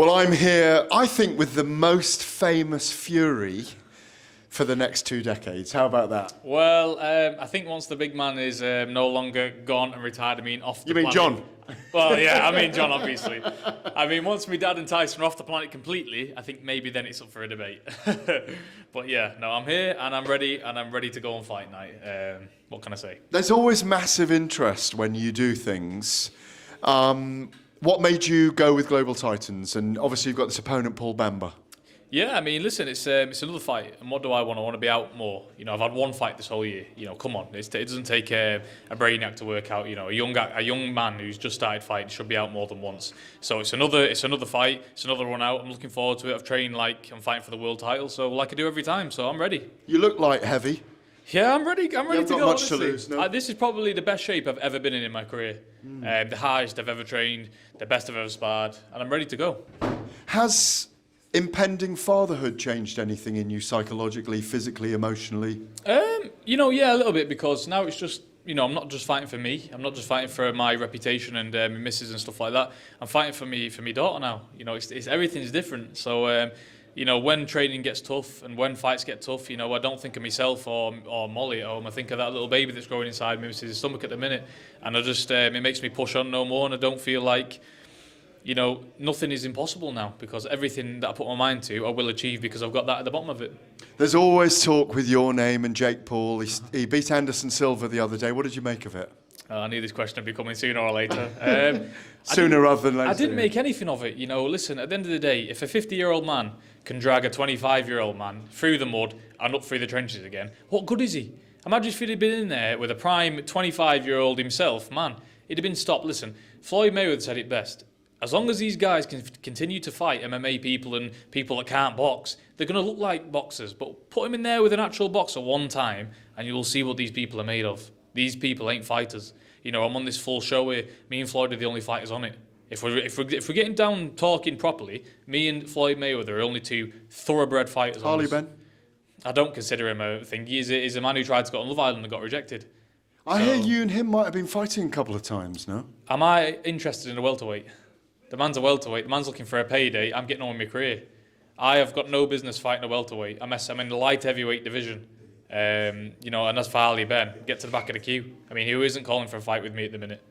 Well, I'm here, I think, with the most famous Fury for the next 2 decades. How about that? Well, I think once the big man is no longer gone and retired, I mean off the planet. You mean John? Well, yeah, I mean John, obviously. I mean, once my dad and Tyson are off the planet completely, I think maybe then it's up for a debate. But yeah, no, I'm here and I'm ready to go on fight night. What can I say? There's always massive interest when you do things. What made you go with Global Titans? And obviously you've got this opponent, Paul Bamba. Yeah, I mean, listen, it's another fight, and what do I want? I want to be out more. You know, I've had one fight this whole year. You know, come on, it doesn't take a brainiac to work out. You know, a young man who's just started fighting should be out more than once. So it's another fight, it's another run out. I'm looking forward to it. I've trained like I'm fighting for the world title, so like I do every time. So I'm ready. You look light heavy. Yeah, I'm ready. I'm ready to go. Not much honestly. to lose. No? This is probably the best shape I've ever been in my career. The hardest I've ever trained, the best I've ever sparred, and I'm ready to go. Has impending fatherhood changed anything in you psychologically, physically, emotionally? You know, yeah, a little bit, because now it's just, you know, I'm not just fighting for me. I'm not just fighting for my reputation and my missus and stuff like that. I'm fighting for me daughter now. You know, it's everything's different. So, you know, when training gets tough and when fights get tough, you know, I don't think of myself or Molly at home. I think of that little baby that's growing inside my missus' stomach at the minute. And I just, it makes me push on no more, and I don't feel like, you know, nothing is impossible now, because everything that I put my mind to, I will achieve, because I've got that at the bottom of it. There's always talk with your name and Jake Paul. He beat Anderson Silva the other day. What did you make of it? I knew this question would be coming sooner or later. Sooner rather than later. I didn't make anything of it. You know, listen, at the end of the day, if a 50-year-old man can drag a 25-year-old man through the mud and up through the trenches again, what good is he? Imagine if he'd have been in there with a prime 25-year-old himself, man, he'd have been stopped. Listen, Floyd Mayweather said it best. As long as these guys can continue to fight MMA people and people that can't box, they're going to look like boxers. But put him in there with an actual boxer one time, and you'll see what these people are made of. These people ain't fighters. You know, I'm on this full show here. Me and Floyd are the only fighters on it. If we're getting down talking properly, me and Floyd Mayweather are only two thoroughbred fighters. Harley Ben? I don't consider him a thing. He's a man who tried to go on Love Island and got rejected. I hear you and him might have been fighting a couple of times, no? Am I interested in a welterweight? The man's a welterweight. The man's looking for a payday. I'm getting on with my career. I have got no business fighting a welterweight. I'm in the light heavyweight division. You know, and as for Harley Ben, get to the back of the queue. I mean, who isn't calling for a fight with me at the minute?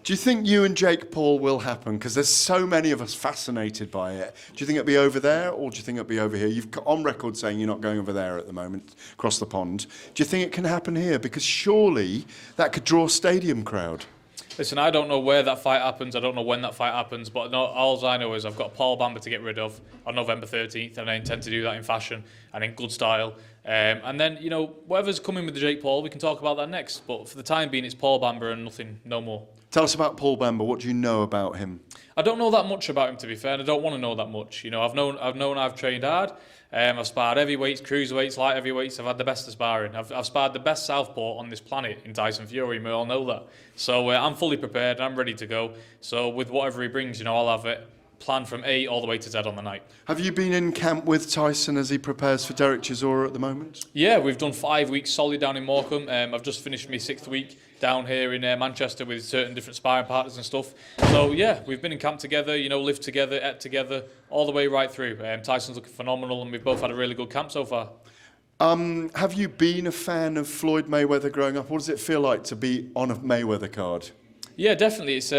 Do you think you and Jake Paul will happen? Because there's so many of us fascinated by it. Do you think it'll be over there, or do you think it'll be over here? You've got on record saying you're not going over there at the moment, across the pond. Do you think it can happen here? Because surely that could draw a stadium crowd. Listen, I don't know where that fight happens. I don't know when that fight happens. But all I know is I've got Paul Bamba to get rid of on November 13th, and I intend to do that in fashion and in good style. And then, you know, whatever's coming with the Jake Paul, we can talk about that next. But for the time being, it's Paul Bamba and nothing, no more. Tell us about Paul Bamba. What do you know about him? I don't know that much about him, to be fair, and I don't want to know that much. You know, I've trained hard. I've sparred heavyweights, cruiserweights, light heavyweights. I've had the best of sparring. I've sparred the best southpaw on this planet in Tyson Fury. We all know that. So I'm fully prepared. I'm ready to go. So with whatever he brings, you know, I'll have it planned from A all the way to Z on the night. Have you been in camp with Tyson as he prepares for Derek Chisora at the moment? Yeah, we've done 5 weeks solid down in Morecambe. I've just finished my 6th week down here in Manchester with certain different sparring partners and stuff. So yeah, we've been in camp together, you know, lived together, ate together, all the way right through. Tyson's looking phenomenal, and we've both had a really good camp so far. Have you been a fan of Floyd Mayweather growing up? What does it feel like to be on a Mayweather card? Yeah, definitely. It's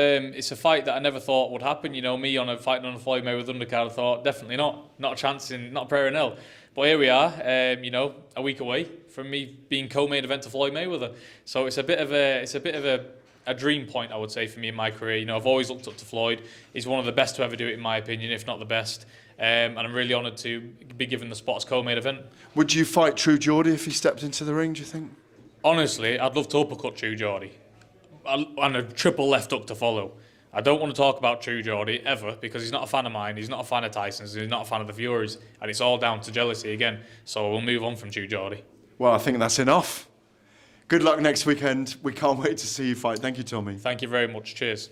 a fight that I never thought would happen. You know, me fighting on a Floyd Mayweather undercard, I thought definitely not a chance not a prayer in hell. But here we are. You know, a week away from me being co-main event to Floyd Mayweather. So it's a bit of a dream point, I would say, for me in my career. You know, I've always looked up to Floyd. He's one of the best to ever do it, in my opinion, if not the best. And I'm really honoured to be given the spot as co-main event. Would you fight True Geordie if he stepped into the ring, do you think? Honestly, I'd love to uppercut True Geordie. And a triple left hook to follow. I don't want to talk about True Geordie ever, because he's not a fan of mine, he's not a fan of Tyson's, he's not a fan of the Furies, and it's all down to jealousy again. So we'll move on from True Geordie. Well, I think that's enough. Good luck next weekend. We can't wait to see you fight. Thank you, Tommy. Thank you very much. Cheers.